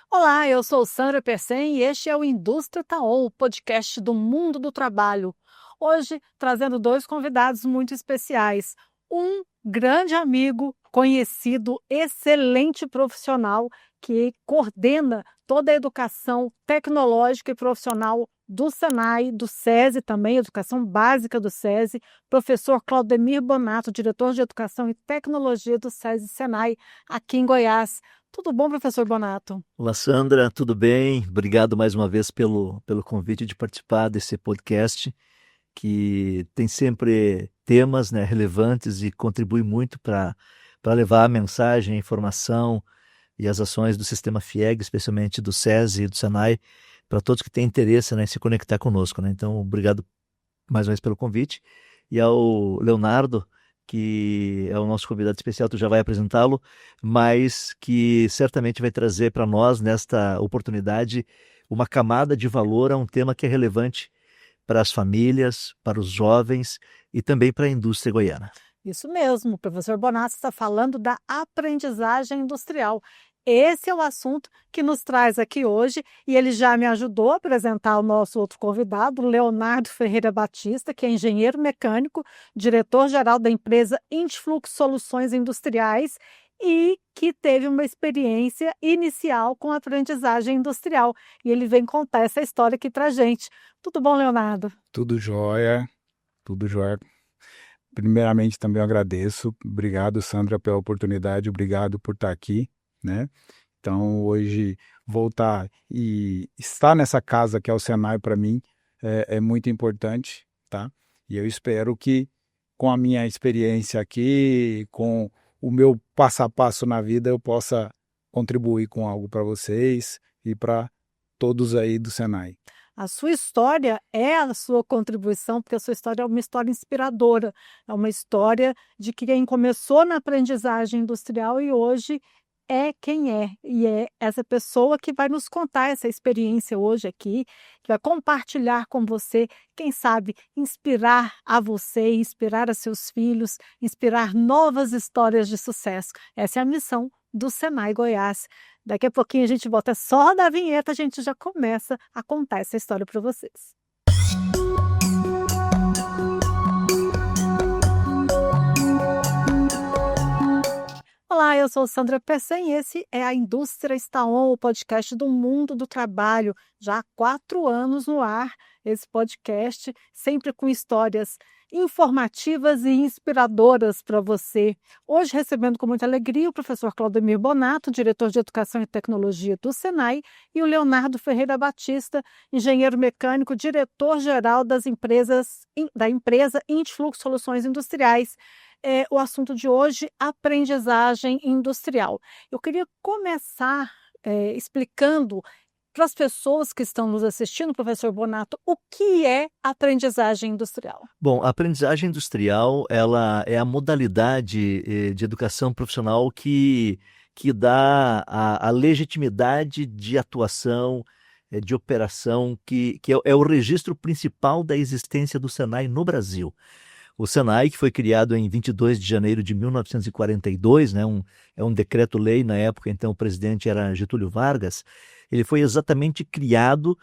Olá, eu sou Sandra Persen e este é o Indústria Taon, o podcast do mundo do trabalho. Hoje, trazendo dois convidados muito especiais. Um grande amigo, conhecido, excelente profissional que coordena toda a educação tecnológica e profissional do Senai, do SESI também, educação básica do SESI, professor Claudemir Bonato, diretor de Educação e Tecnologia do SESI Senai, aqui em Goiás. Tudo bom, professor Bonato? Olá, Sandra, tudo bem? Obrigado mais uma vez pelo convite de participar desse podcast, que tem sempre temas, né, relevantes e contribui muito para levar a mensagem, a informação e as ações do sistema FIEG, especialmente do SESI e do SENAI, para todos que têm interesse, né, em se conectar conosco, né? Então, obrigado mais uma vez pelo convite. E ao Leonardo, que é o nosso convidado especial, tu já vai apresentá-lo, mas que certamente vai trazer para nós, nesta oportunidade, uma camada de valor a um tema que é relevante para as famílias, para os jovens e também para a indústria goiana. Isso mesmo, o professor Bonato está falando da aprendizagem industrial. Esse é o assunto que nos traz aqui hoje e ele já me ajudou a apresentar o nosso outro convidado, Leonardo Ferreira Batista, que é engenheiro mecânico, diretor-geral da empresa Influx Soluções Industriais e que teve uma experiência inicial com aprendizagem industrial. E ele vem contar essa história aqui para a gente. Tudo bom, Leonardo? Tudo jóia, tudo jóia. Primeiramente, também eu agradeço. Obrigado, Sandra, pela oportunidade. Obrigado por estar aqui, né? Então, hoje, voltar e estar nessa casa que é o Senai para mim é muito importante, tá? E eu espero que, com a minha experiência aqui, com o meu passo a passo na vida, eu possa contribuir com algo para vocês e para todos aí do Senai. A sua história é a sua contribuição, porque a sua história é uma história inspiradora, é uma história de quem começou na aprendizagem industrial e hoje é quem é. E é essa pessoa que vai nos contar essa experiência hoje aqui, que vai compartilhar com você, quem sabe, inspirar a você, inspirar a seus filhos, inspirar novas histórias de sucesso. Essa é a missão do Senai Goiás. Daqui a pouquinho a gente volta só da vinheta, a gente já começa a contar essa história para vocês. Olá, eu sou Sandra Pessen e esse é a Indústria Está On, o podcast do mundo do trabalho. Já há 4 anos no ar, esse podcast, sempre com histórias informativas e inspiradoras para você. Hoje, recebendo com muita alegria o professor Claudemir Bonato, diretor de Educação e Tecnologia do Senai, e o Leonardo Ferreira Batista, engenheiro mecânico, diretor-geral da empresa Influx Soluções Industriais. O assunto de hoje, aprendizagem industrial. Eu queria começar explicando para as pessoas que estão nos assistindo, professor Bonato, o que é aprendizagem industrial? Bom, a aprendizagem industrial, ela é a modalidade de educação profissional que dá a legitimidade de atuação, de operação, que é o registro principal da existência do Senai no Brasil. O Senai, que foi criado em 22 de janeiro de 1942, né, é um decreto-lei, na época, então o presidente era Getúlio Vargas, ele foi exatamente criado,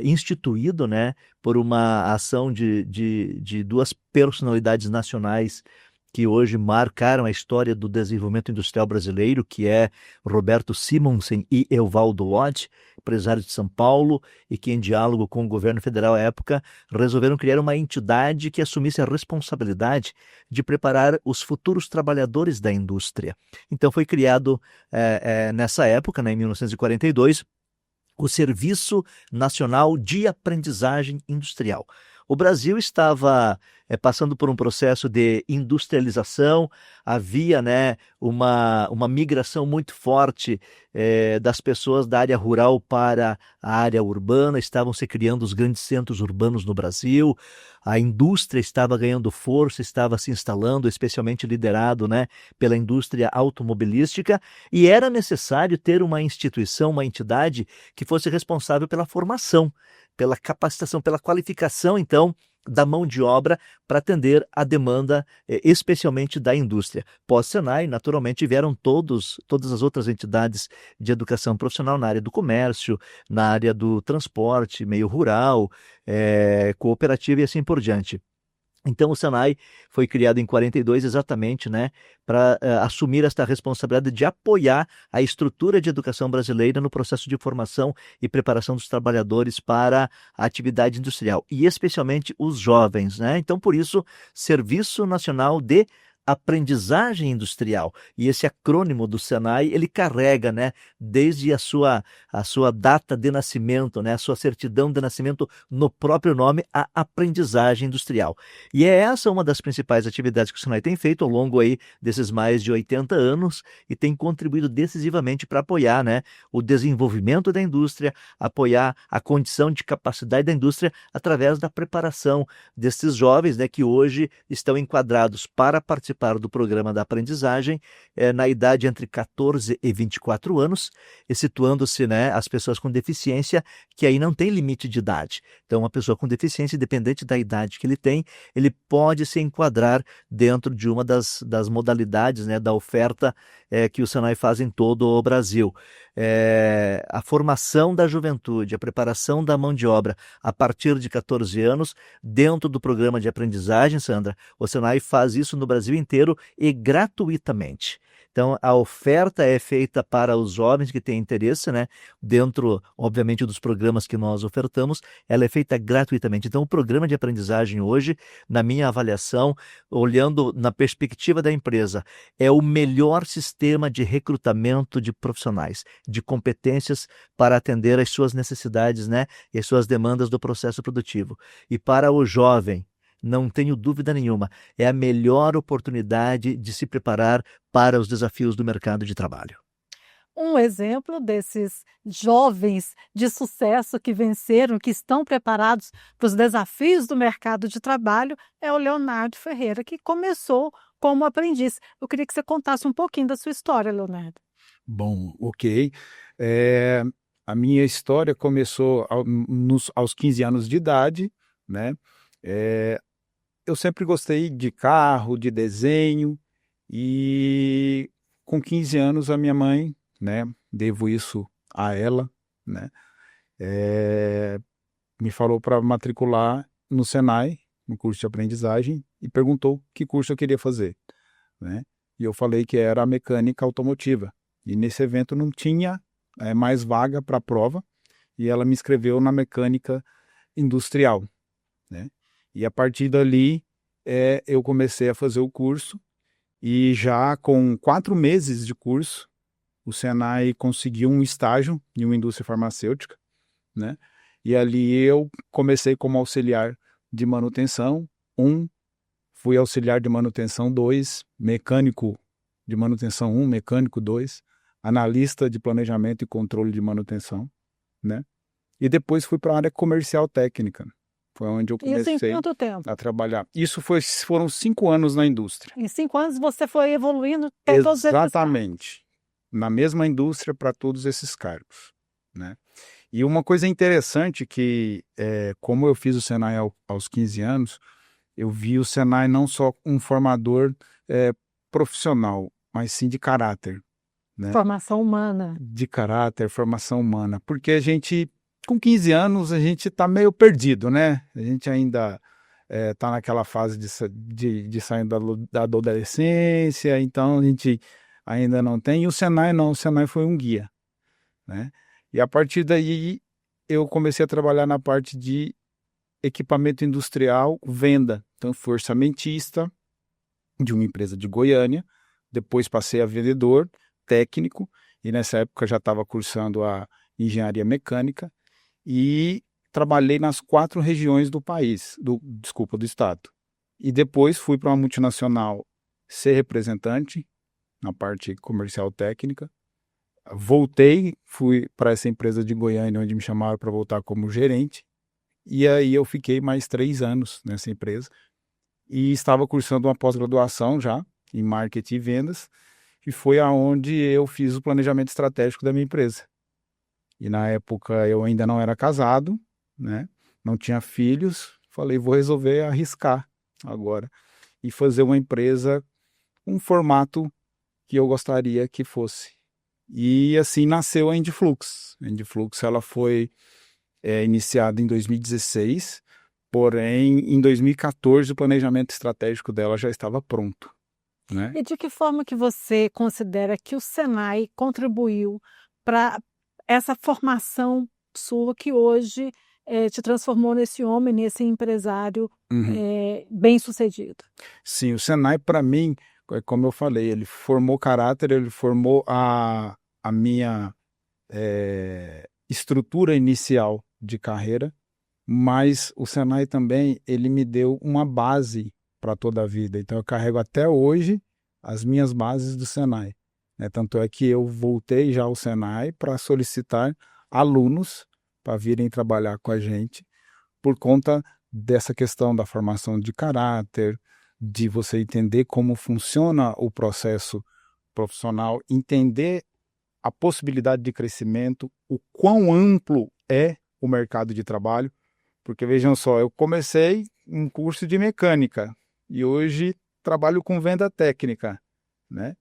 instituído, né, por uma ação de duas personalidades nacionais que hoje marcaram a história do desenvolvimento industrial brasileiro, que é Roberto Simonsen e Evaldo Lodge, empresários de São Paulo, e que, em diálogo com o governo federal à época, resolveram criar uma entidade que assumisse a responsabilidade de preparar os futuros trabalhadores da indústria. Então foi criado, nessa época, né, em 1942, o Serviço Nacional de Aprendizagem Industrial. O Brasil estava passando por um processo de industrialização, havia, né, uma migração muito forte das pessoas da área rural para a área urbana, estavam se criando os grandes centros urbanos no Brasil, a indústria estava ganhando força, estava se instalando, especialmente liderado, né, pela indústria automobilística, e era necessário ter uma instituição, uma entidade que fosse responsável pela formação, pela capacitação, pela qualificação, então, da mão de obra para atender a demanda, especialmente da indústria. Pós-Senai, naturalmente, vieram todas as outras entidades de educação profissional na área do comércio, na área do transporte, meio rural, cooperativa e assim por diante. Então, o Senai foi criado em 42 exatamente, né, para assumir esta responsabilidade de apoiar a estrutura de educação brasileira no processo de formação e preparação dos trabalhadores para a atividade industrial, e especialmente os jovens, né? Então, por isso, Serviço Nacional de Aprendizagem Industrial. E esse acrônimo do Senai, ele carrega, né, desde a sua data de nascimento, né, a sua certidão de nascimento no próprio nome, a aprendizagem industrial. E é essa uma das principais atividades que o Senai tem feito ao longo aí desses mais de 80 anos e tem contribuído decisivamente para apoiar, né, o desenvolvimento da indústria, apoiar a condição de capacidade da indústria através da preparação desses jovens, né, que hoje estão enquadrados para participar do programa da aprendizagem na idade entre 14 e 24 anos, e situando-se, né, as pessoas com deficiência, que aí não tem limite de idade. Então, uma pessoa com deficiência, independente da idade que ele tem, ele pode se enquadrar dentro de uma das modalidades, né, da oferta que o Senai faz em todo o Brasil. A formação da juventude, a preparação da mão de obra a partir de 14 anos, dentro do programa de aprendizagem, Sandra, o Senai faz isso no Brasil inteiro e gratuitamente. Então, a oferta é feita para os jovens que têm interesse, né? Dentro, obviamente, dos programas que nós ofertamos, ela é feita gratuitamente. Então, o programa de aprendizagem hoje, na minha avaliação, olhando na perspectiva da empresa, é o melhor sistema de recrutamento de profissionais, de competências para atender às suas necessidades, né? E às suas demandas do processo produtivo. E para o jovem, não tenho dúvida nenhuma, é a melhor oportunidade de se preparar para os desafios do mercado de trabalho. Um exemplo desses jovens de sucesso que venceram, que estão preparados para os desafios do mercado de trabalho, é o Leonardo Ferreira, que começou como aprendiz. Eu queria que você contasse um pouquinho da sua história, Leonardo. Bom, ok. A minha história começou aos 15 anos de idade, né? Eu sempre gostei de carro, de desenho, e com 15 anos a minha mãe, né, devo isso a ela, né, me falou para matricular no Senai, no curso de aprendizagem, e perguntou que curso eu queria fazer, né, e eu falei que era a mecânica automotiva, e nesse evento não tinha mais vaga para a prova, e ela me inscreveu na mecânica industrial, né, e a partir dali eu comecei a fazer o curso, e já com 4 meses de curso, o Senai conseguiu um estágio em uma indústria farmacêutica, né? E ali eu comecei como auxiliar de manutenção 1, fui auxiliar de manutenção 2, mecânico de manutenção 1, mecânico 2, analista de planejamento e controle de manutenção, né? E depois fui para a área comercial técnica. Foi onde eu Isso em comecei quanto tempo? a trabalhar. Isso foram 5 anos na indústria. Em 5 anos você foi evoluindo até todos esses cargos. Exatamente. Na mesma indústria para todos esses cargos, né? E uma coisa interessante que, como eu fiz o Senai aos 15 anos, eu vi o Senai não só um formador profissional, mas sim de caráter, né? Formação humana. De caráter, formação humana. Porque a gente, com 15 anos, a gente está meio perdido, né? A gente ainda está naquela fase de sair da adolescência, então a gente ainda não tem. E o Senai não, o Senai foi um guia, né? E a partir daí eu comecei a trabalhar na parte de equipamento industrial, venda. Então fui orçamentista de uma empresa de Goiânia, depois passei a vendedor técnico, e nessa época já estava cursando a engenharia mecânica, e trabalhei nas 4 regiões do país, do estado. E depois fui para uma multinacional ser representante na parte comercial técnica. Voltei, fui para essa empresa de Goiânia, onde me chamaram para voltar como gerente. E aí eu fiquei mais 3 anos nessa empresa. E estava cursando uma pós-graduação já em marketing e vendas. E foi aonde eu fiz o planejamento estratégico da minha empresa. E na época eu ainda não era casado, né? Não tinha filhos. Falei, vou resolver arriscar agora e fazer uma empresa, um formato que eu gostaria que fosse. E assim nasceu a Endflux. A Endflux ela foi iniciada em 2016, porém em 2014 o planejamento estratégico dela já estava pronto, né? E de que forma que você considera que o Senai contribuiu para essa formação sua que hoje te transformou nesse homem, nesse empresário bem-sucedido? Sim, o Senai para mim, como eu falei, ele formou caráter, ele formou a minha estrutura inicial de carreira, mas o Senai também ele me deu uma base para toda a vida. Então eu carrego até hoje as minhas bases do Senai, né? Tanto é que eu voltei já ao Senai para solicitar alunos para virem trabalhar com a gente por conta dessa questão da formação de caráter, de você entender como funciona o processo profissional, entender a possibilidade de crescimento, o quão amplo é o mercado de trabalho, porque vejam só, eu comecei um curso de mecânica e hoje trabalho com venda técnica, né?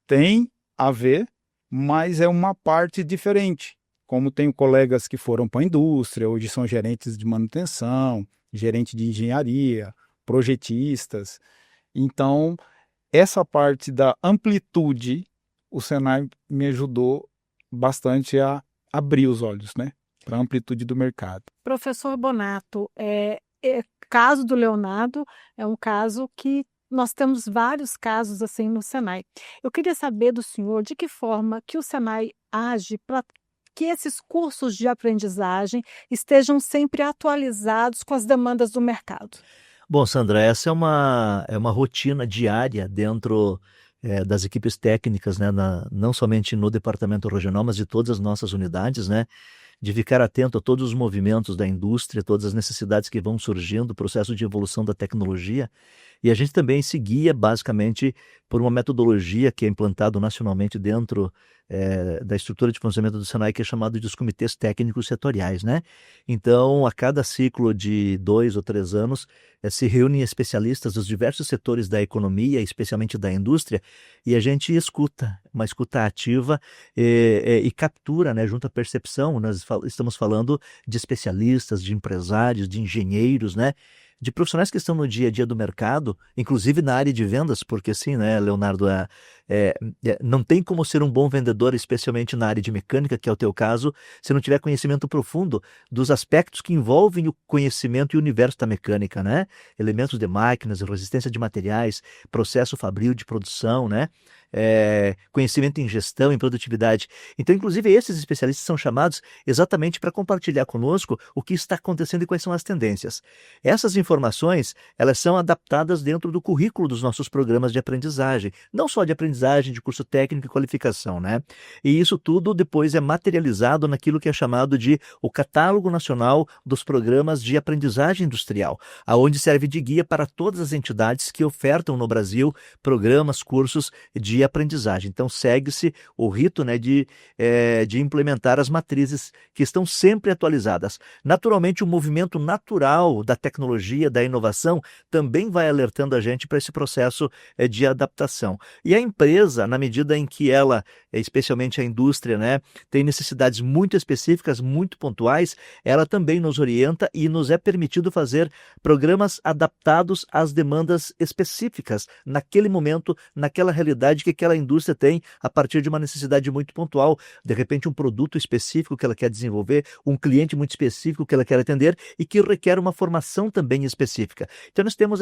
Tem a ver, mas é uma parte diferente. Como tenho colegas que foram para a indústria, hoje são gerentes de manutenção, gerente de engenharia, projetistas. Então, essa parte da amplitude, o Senai me ajudou bastante a abrir os olhos, né, para a amplitude do mercado. Professor Bonato, caso do Leonardo é um caso que nós temos vários casos assim no Senai. Eu queria saber do senhor de que forma que o Senai age para que esses cursos de aprendizagem estejam sempre atualizados com as demandas do mercado. Bom, Sandra, essa é uma rotina diária dentro das equipes técnicas, né, não somente no departamento regional, mas de todas as nossas unidades, né, de ficar atento a todos os movimentos da indústria, todas as necessidades que vão surgindo, o processo de evolução da tecnologia. E a gente também se guia basicamente por uma metodologia que é implantado nacionalmente dentro da estrutura de funcionamento do Senai, que é chamado de os comitês técnicos setoriais, né? Então, a cada ciclo de 2 ou 3 anos, se reúnem especialistas dos diversos setores da economia, especialmente da indústria, e a gente escuta, uma escuta ativa e captura, né, junto à percepção. Nós estamos falando de especialistas, de empresários, de engenheiros, né? De profissionais que estão no dia a dia do mercado, inclusive na área de vendas, porque assim, né, Leonardo, não tem como ser um bom vendedor, especialmente na área de mecânica, que é o teu caso, se não tiver conhecimento profundo dos aspectos que envolvem o conhecimento e o universo da mecânica, né? Elementos de máquinas, resistência de materiais, processo fabril de produção, né? Conhecimento em gestão, em produtividade. Então, inclusive, esses especialistas são chamados exatamente para compartilhar conosco o que está acontecendo e quais são as tendências. Essas informações, elas são adaptadas dentro do currículo dos nossos programas de aprendizagem, não só de aprendizagem, de curso técnico e qualificação, né? E isso tudo depois é materializado naquilo que é chamado de o Catálogo Nacional dos Programas de Aprendizagem Industrial, aonde serve de guia para todas as entidades que ofertam no Brasil programas, cursos de aprendizagem. Então, segue-se o rito, né, de implementar as matrizes que estão sempre atualizadas. Naturalmente, o movimento natural da tecnologia, da inovação, também vai alertando a gente para esse processo de adaptação. E a empresa, na medida em que ela, especialmente a indústria, né, tem necessidades muito específicas, muito pontuais, ela também nos orienta e nos é permitido fazer programas adaptados às demandas específicas, naquele momento, naquela realidade que aquela indústria tem a partir de uma necessidade muito pontual, de repente um produto específico que ela quer desenvolver, um cliente muito específico que ela quer atender e que requer uma formação também específica. Então nós temos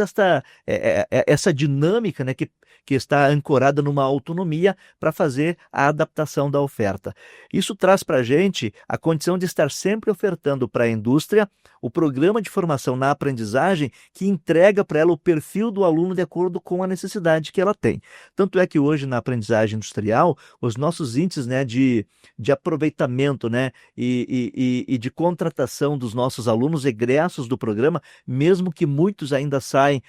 essa dinâmica, né, que está ancorada numa autonomia para fazer a adaptação da oferta. Isso traz para a gente a condição de estar sempre ofertando para a indústria o programa de formação na aprendizagem que entrega para ela o perfil do aluno de acordo com a necessidade que ela tem. Tanto é que hoje na aprendizagem industrial, os nossos índices, né, de aproveitamento, né, e de contratação dos nossos alunos egressos do programa, mesmo que muitos ainda saem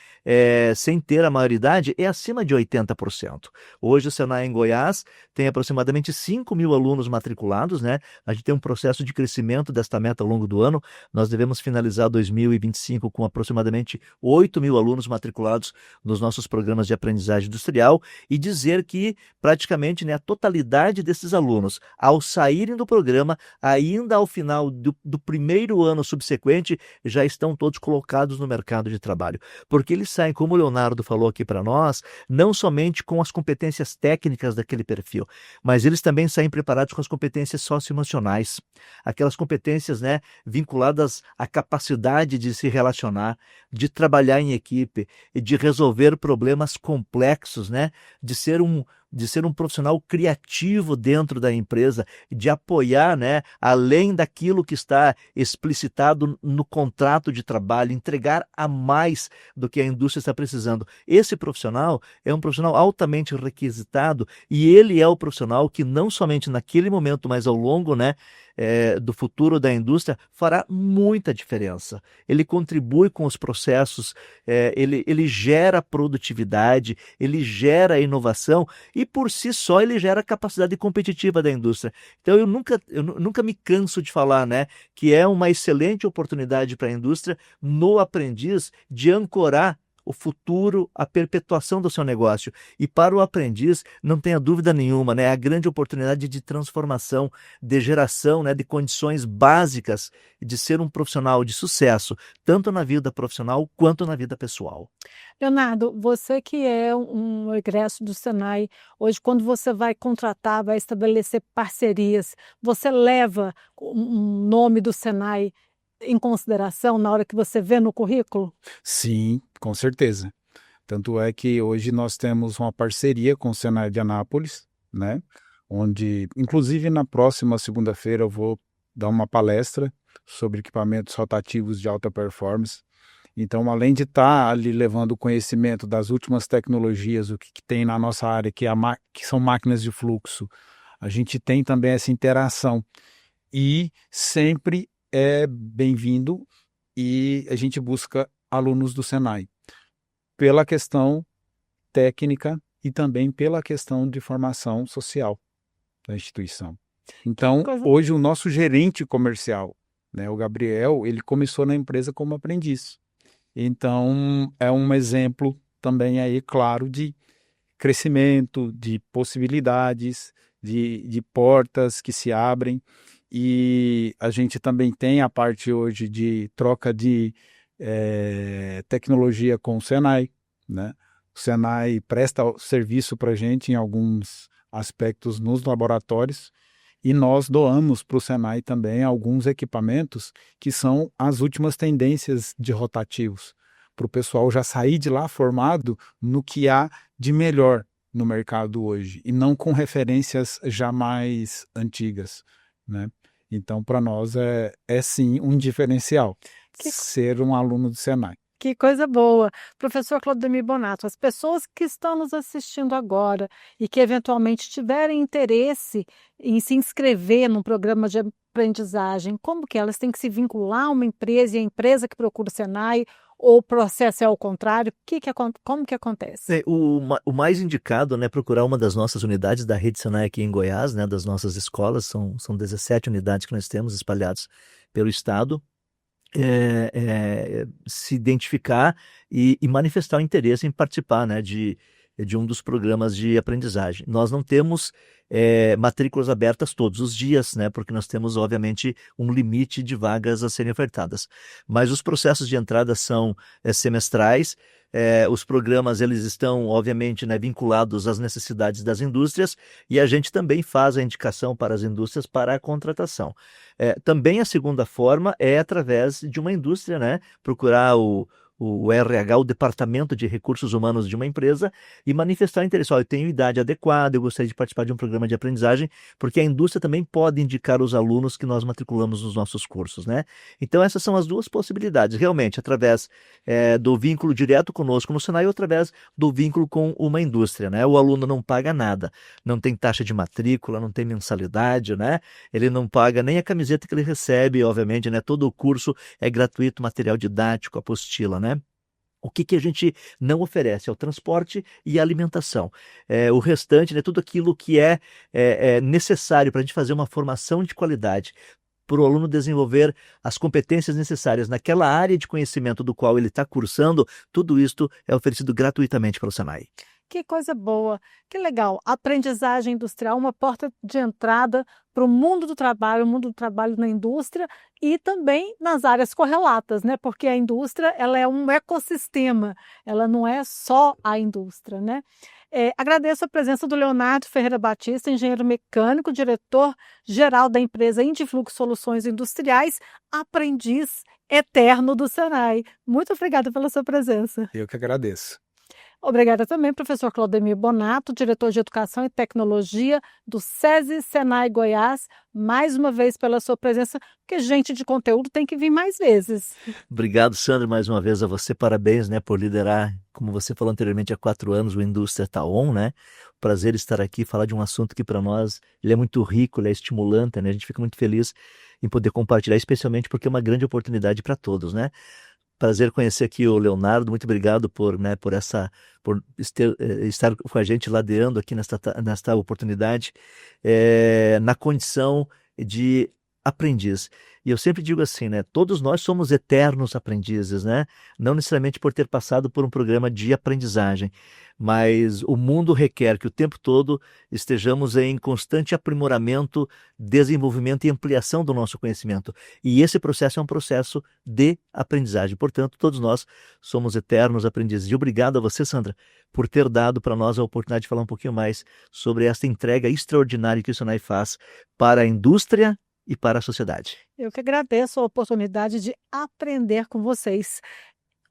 sem ter a maioridade, é acima de 80%. Hoje o Senai em Goiás tem aproximadamente 5 mil alunos matriculados, né? A gente tem um processo de crescimento desta meta ao longo do ano. Nós devemos finalizar 2025 com aproximadamente 8 mil alunos matriculados nos nossos programas de aprendizagem industrial e dizer que praticamente, né, a totalidade desses alunos, ao saírem do programa, ainda ao final do primeiro ano subsequente, já estão todos colocados no mercado de trabalho. Porque eles saem, como o Leonardo falou aqui para nós, não somente com as competências técnicas daquele perfil, mas eles também saem preparados com as competências socioemocionais, aquelas competências, né, vinculadas à capacidade de se relacionar, de trabalhar em equipe e de resolver problemas complexos, né, de ser um profissional criativo dentro da empresa, de apoiar, né, além daquilo que está explicitado no contrato de trabalho, entregar a mais do que a indústria está precisando. Esse profissional é um profissional altamente requisitado e ele é o profissional que não somente naquele momento, mas ao longo, né, do futuro da indústria, fará muita diferença. Ele contribui com os processos, ele gera produtividade, ele gera inovação e por si só ele gera a capacidade competitiva da indústria. Então eu nunca me canso de falar, né, que é uma excelente oportunidade para a indústria no aprendiz de ancorar o futuro, a perpetuação do seu negócio. E para o aprendiz, não tenha dúvida nenhuma, né, a grande oportunidade de transformação, de geração, né, de condições básicas de ser um profissional de sucesso, tanto na vida profissional quanto na vida pessoal. Leonardo, você que é um egresso do Senai, hoje quando você vai contratar, vai estabelecer parcerias, você leva um nome do Senai em consideração na hora que você vê no currículo? Sim, com certeza. Tanto é que hoje nós temos uma parceria com o Senai de Anápolis, né? Onde, inclusive na próxima segunda-feira, eu vou dar uma palestra sobre equipamentos rotativos de alta performance. Então, além de estar ali levando o conhecimento das últimas tecnologias, o que tem na nossa área, que são máquinas de fluxo, a gente tem também essa interação. E sempre é bem-vindo e a gente busca alunos do Senai pela questão técnica e também pela questão de formação social da instituição. Então, hoje o nosso gerente comercial, né, o Gabriel, ele começou na empresa como aprendiz. Então, é um exemplo também aí, claro, de crescimento, de possibilidades, de portas que se abrem. E a gente também tem a parte hoje de troca de tecnologia com o Senai, né? O Senai presta serviço para a gente em alguns aspectos nos laboratórios e nós doamos para o Senai também alguns equipamentos que são as últimas tendências de rotativos, para o pessoal já sair de lá formado no que há de melhor no mercado hoje e não com referências já mais antigas, né? Então, para nós é sim um diferencial ser um aluno do Senai. Que coisa boa. Professor Claudemir Bonato, as pessoas que estão nos assistindo agora e que eventualmente tiverem interesse em se inscrever num programa de aprendizagem, como que elas têm que se vincular a uma empresa e a empresa que procura o Senai, ou o processo é ao contrário? Como que acontece? O mais indicado, né, procurar uma das nossas unidades da Rede Senai aqui em Goiás, né, das nossas escolas, são 17 unidades que nós temos espalhadas pelo estado. Se identificar e manifestar o interesse em participar, né, de um dos programas de aprendizagem. Nós não temos matrículas abertas todos os dias, né, porque nós temos, obviamente, um limite de vagas a serem ofertadas. Mas os processos de entrada são semestrais. Os programas eles estão, obviamente, né, vinculados às necessidades das indústrias e a gente também faz a indicação para as indústrias para a contratação. Também a segunda forma é através de uma indústria, né, procurar o RH, o Departamento de Recursos Humanos de uma empresa e manifestar interesse. Eu tenho idade adequada, eu gostaria de participar de um programa de aprendizagem, porque a indústria também pode indicar os alunos que nós matriculamos nos nossos cursos, né? Então essas são as duas possibilidades, realmente, através do vínculo direto conosco no Senai ou através do vínculo com uma indústria, né? O aluno não paga nada, não tem taxa de matrícula, não tem mensalidade, né? Ele não paga nem a camiseta que ele recebe, obviamente, né? Todo o curso é gratuito, material didático, apostila, né? O que a gente não oferece é o transporte e a alimentação. O restante, né, tudo aquilo que é necessário para a gente fazer uma formação de qualidade, para o aluno desenvolver as competências necessárias naquela área de conhecimento do qual ele está cursando, tudo isto é oferecido gratuitamente pelo Senai. Que coisa boa, que legal. Aprendizagem industrial, uma porta de entrada para o mundo do trabalho na indústria e também nas áreas correlatas, né? Porque a indústria, ela é um ecossistema, ela não é só a indústria, né? Agradeço a presença do Leonardo Ferreira Batista, engenheiro mecânico, diretor-geral da empresa Indiflux Soluções Industriais, aprendiz eterno do Senai. Muito obrigada pela sua presença. Eu que agradeço. Obrigada também, professor Claudemir Bonato, diretor de Educação e Tecnologia do SESI Senai Goiás, mais uma vez pela sua presença, porque gente de conteúdo tem que vir mais vezes. Obrigado, Sandra, mais uma vez a você, parabéns, né, por liderar, como você falou anteriormente, há 4 anos, o Indústria Tá On, né? Prazer estar aqui, falar de um assunto que para nós ele é muito rico, ele é estimulante, né? A gente fica muito feliz em poder compartilhar, especialmente porque é uma grande oportunidade para todos, né? Prazer conhecer aqui o Leonardo, muito obrigado por estar com a gente ladeando aqui nesta oportunidade, na condição de aprendiz. E eu sempre digo assim, né? Todos nós somos eternos aprendizes, né? Não necessariamente por ter passado por um programa de aprendizagem, mas o mundo requer que o tempo todo estejamos em constante aprimoramento, desenvolvimento e ampliação do nosso conhecimento. E esse processo é um processo de aprendizagem. Portanto, todos nós somos eternos aprendizes. E obrigado a você, Sandra, por ter dado para nós a oportunidade de falar um pouquinho mais sobre esta entrega extraordinária que o Senai faz para a indústria e para a sociedade. Eu que agradeço a oportunidade de aprender com vocês.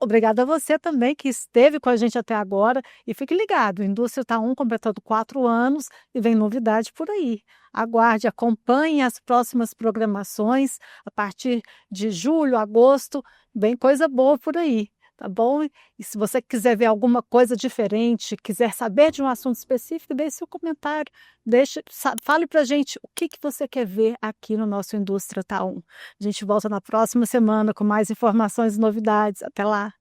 Obrigada a você também que esteve com a gente até agora e fique ligado, a Indústria Tá On completando 4 anos e vem novidade por aí. Aguarde, acompanhe as próximas programações a partir de julho, agosto, vem coisa boa por aí. Tá bom? E se você quiser ver alguma coisa diferente, quiser saber de um assunto específico, deixe seu comentário, fale pra gente o que você quer ver aqui no nosso Indústria Tá On. A gente volta na próxima semana com mais informações e novidades. Até lá!